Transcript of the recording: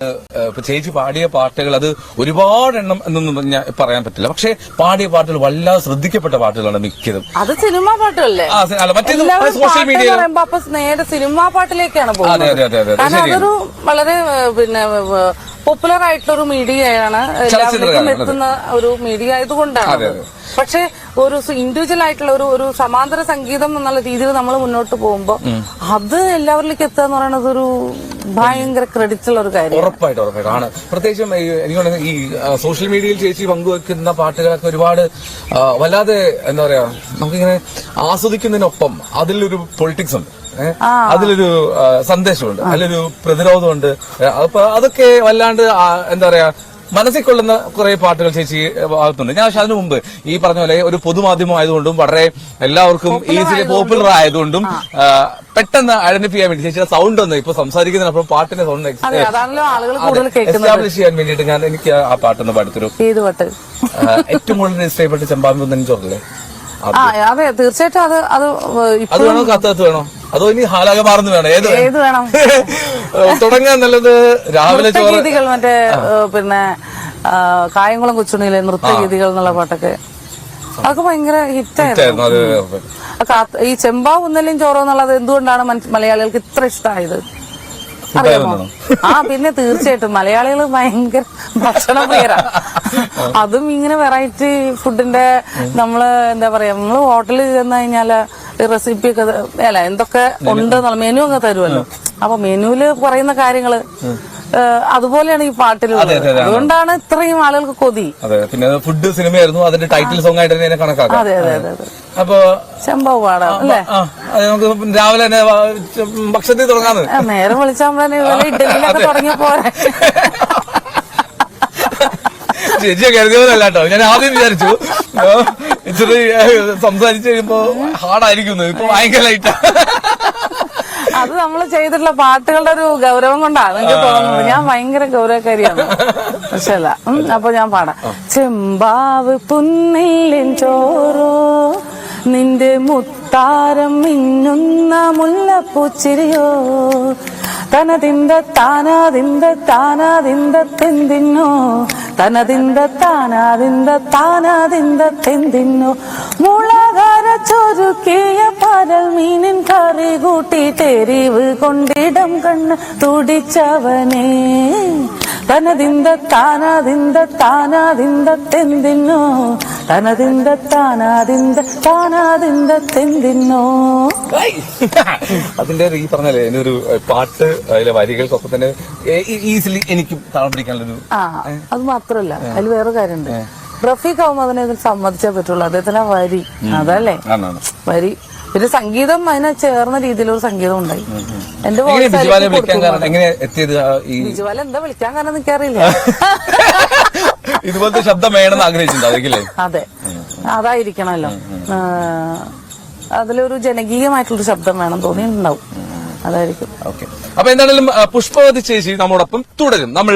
ഇപ്പൊ ചേച്ചി പാടിയ പാട്ടുകൾ അത് ഒരുപാട് എണ്ണം എന്നൊന്നും ഞാൻ പറയാൻ പറ്റില്ല. പക്ഷെ പാടിയ പാട്ടുകൾ വല്ലാതെ ശ്രദ്ധിക്കപ്പെട്ട പാട്ടുകളാണ് മിക്കതും. അത് സിനിമാ പാട്ടുകളല്ലേ? സോഷ്യൽ മീഡിയ അപ്പൊ നേരെ സിനിമാ പാട്ടിലേക്കാണ് പോകുന്നത്. കാരണം അതൊരു വളരെ പോപ്പുലർ ആയിട്ടുള്ള ഒരു മീഡിയയാണ്, എല്ലാവർക്കും എത്തുന്ന ഒരു മീഡിയ ആയതുകൊണ്ടാണ്. പക്ഷെ ഒരു ഇൻഡിവിജ്വൽ ആയിട്ടുള്ള ഒരു സമാന്തര സംഗീതം എന്നുള്ള രീതിയിൽ നമ്മൾ മുന്നോട്ട് പോകുമ്പോ അത് എല്ലാവരിലേക്ക് എത്തുക എന്ന് പറയുന്നത് ഒരു ഭയങ്കര ക്രെഡിറ്റ് ഉള്ള ഒരു കാര്യം. ഉറപ്പായിട്ടാണ്. പ്രത്യേകിച്ചും എനിക്ക് ഈ സോഷ്യൽ മീഡിയയിൽ ചേച്ചി പങ്കുവെക്കുന്ന പാട്ടുകളൊക്കെ ഒരുപാട് വല്ലാതെ എന്താ പറയാ, നമുക്കിങ്ങനെ ആസ്വദിക്കുന്നതിനൊപ്പം അതിലൊരു പൊളിറ്റിക്സ് ഉണ്ട്, അതിലൊരു സന്ദേശമുണ്ട്, അതിലൊരു പ്രതിരോധമുണ്ട്. അപ്പൊ അതൊക്കെ വല്ലാണ്ട് എന്താ പറയാ മനസ്സിൽ കൊള്ളുന്ന കുറെ പാട്ടുകൾ ചേച്ചി ഭാഗത്തുണ്ട്. ഞാൻ പക്ഷെ അതിനു മുമ്പ് ഈ പറഞ്ഞ പോലെ ഒരു പൊതുമാധ്യമം ആയതുകൊണ്ടും വളരെ എല്ലാവർക്കും ഈസിലി പോപ്പുലർ ആയതുകൊണ്ടും പെട്ടെന്ന് ഐഡന്റിഫൈ ചെയ്യാൻ വേണ്ടി ചേച്ചിയുടെ സൗണ്ട് ഒന്ന് ഇപ്പൊ സംസാരിക്കുന്നതിനപ്പുറം പാട്ടിന്റെ സൗണ്ട് എസ്റ്റാബ്ലിഷ് ചെയ്യാൻ വേണ്ടിയിട്ട് എനിക്ക് ആ പാട്ടൊന്ന് പാടുത്തൊരു ഏറ്റവും കൂടുതൽ ഇഷ്ടപ്പെട്ട ചെമ്പാമ്പ് ചോറില്ലേ? അതെ, തീർച്ചയായിട്ടും. അത് വേണോ, കത്തകത്ത് വേണോ, അതോ ഇനി ഹാലാകമാർന്ന് വേണം? ഏത് വേണം? തുടങ്ങാൻ നല്ലത് രാവിലെ ഗീതികൾ, മറ്റേ പിന്നെ കായംകുളം കൊച്ചുണ്ണിയിലെ നൃത്തഗീതികൾ എന്നുള്ള പാട്ടൊക്കെ അതൊക്കെ ഭയങ്കര ഹിറ്റായിരുന്നു. ഈ ചെമ്പാവ് ഉന്നലും ചോറോ എന്നുള്ളത് എന്തുകൊണ്ടാണ് മലയാളികൾക്ക് ഇത്ര ഇഷ്ടമായത് അറിയാമോ? പിന്നെ തീർച്ചയായിട്ടും മലയാളികൾ ഭയങ്കര ഭക്ഷണപ്രിയരാണ്. അതും ഇങ്ങനെ വെറൈറ്റി ഫുഡിന്റെ നമ്മള് എന്താ പറയാ, നമ്മള് ഹോട്ടലിൽ ചെന്ന് കഴിഞ്ഞാല് റെസിപ്പി ഒക്കെ അല്ല എന്തൊക്കെ ഉണ്ട് മെനു അങ്ങ് തരുമല്ലോ. അപ്പൊ മെനുവില് പറയുന്ന കാര്യങ്ങള് അതുപോലെയാണ് ഈ പാട്ടിൽ. അതുകൊണ്ടാണ് ഇത്രയും ആളുകൾക്ക് കൊതി. പിന്നെ ഫുഡ് സിനിമയായിരുന്നു, അതിന്റെ ടൈറ്റിൽ സോങ് ആയിട്ട് തന്നെ കണക്കാക്കാം. അതെ അതെ അതെ. അപ്പൊ ചെമ്പാവ് പാടാം അല്ലേ? നമുക്ക് രാവിലെ തന്നെ ഭക്ഷണത്തിൽ തുടങ്ങാന്ന്. നേരം വിളിച്ചാൽ ഇഡലിയിലൊക്കെ തുടങ്ങിയ പോലെ. ചേച്ചിയെ കരുതിയതല്ല കേട്ടോ. ഞാൻ ആദ്യം വിചാരിച്ചു ഇച്ചിരി സംസാരിച്ചു കഴിയുമ്പോ ഹാർഡായിരിക്കുന്നു. ഇപ്പൊ ഭയങ്കര ലൈറ്റാ. അത് നമ്മൾ ചെയ്തിട്ടുള്ള പാട്ടുകളുടെ ഒരു ഗൗരവം കൊണ്ടാണ് എനിക്ക് തോന്നുന്നത്. ഞാൻ ഭയങ്കര ഗൗരവക്കാരിയാണ്. പക്ഷേ അല്ല. അപ്പൊ ഞാൻ പാടാം. ചെമ്പാവ് പുന്നില്ലിൻ ചോറോ, നിന്റെ മുത്താരം മിന്നുന്ന മുല്ലപ്പൂച്ചിരിയോ, തനതിന്ത താനാതിന്ത താനാതിന്ത തെന്തിന്നോ, തനതിന്ത താനാതിന്ത താനാതിന്ത തെന്തിന്നോ, മുളകര ചൊരുക്കിയ പരൽ മീനിൻ കറി കൂട്ടി തെരിവ് കൊണ്ടിടം കണ്ണ് തുടിച്ചവനേ, തനതിന്ത താനാതിന്ത താനാതിന്ത തെന്തിന്നോ, തനതിന്ത താനാതിന്ത താനാതിന്ത തെന്തിന്നോ. അതിന്റെ ഈ പറഞ്ഞല്ലേ ഒരു പാട്ട് അതിലെ വരികൾക്കൊക്കെ തന്നെ ഈസിലി എനിക്കും താളം പിടിക്കാനുള്ളൊരു. അത് മാത്രല്ല, അതിൽ വേറെ കാര്യമുണ്ട്. റഫീഖ് അഹമ്മദിനെ സമ്മതിച്ചേ പറ്റുള്ളൂ. അദ്ദേഹത്തിന് വരി അതല്ലേ വരി. പിന്നെ സംഗീതം അതിനെ ചേർന്ന രീതിയിലൊരു സംഗീതം ഉണ്ടായി. എന്റെ വിജുവാല എന്താ വിളിക്കാൻ കാരണം എനിക്കറിയില്ല. ഇതുപോലത്തെ ശബ്ദം വേണമെന്ന് ആഗ്രഹിച്ചിട്ടുണ്ടാവില്ലേ? അതെ, അതായിരിക്കണല്ലോ. അതിലൊരു ജനകീയമായിട്ടുള്ളൊരു ശബ്ദം വേണം തോന്നിയിട്ടുണ്ടാവും. അതായിരിക്കും. അപ്പൊ എന്താണെങ്കിലും പുഷ്പവതി ചേച്ചി നമ്മോടൊപ്പം തുടരും. നമ്മൾ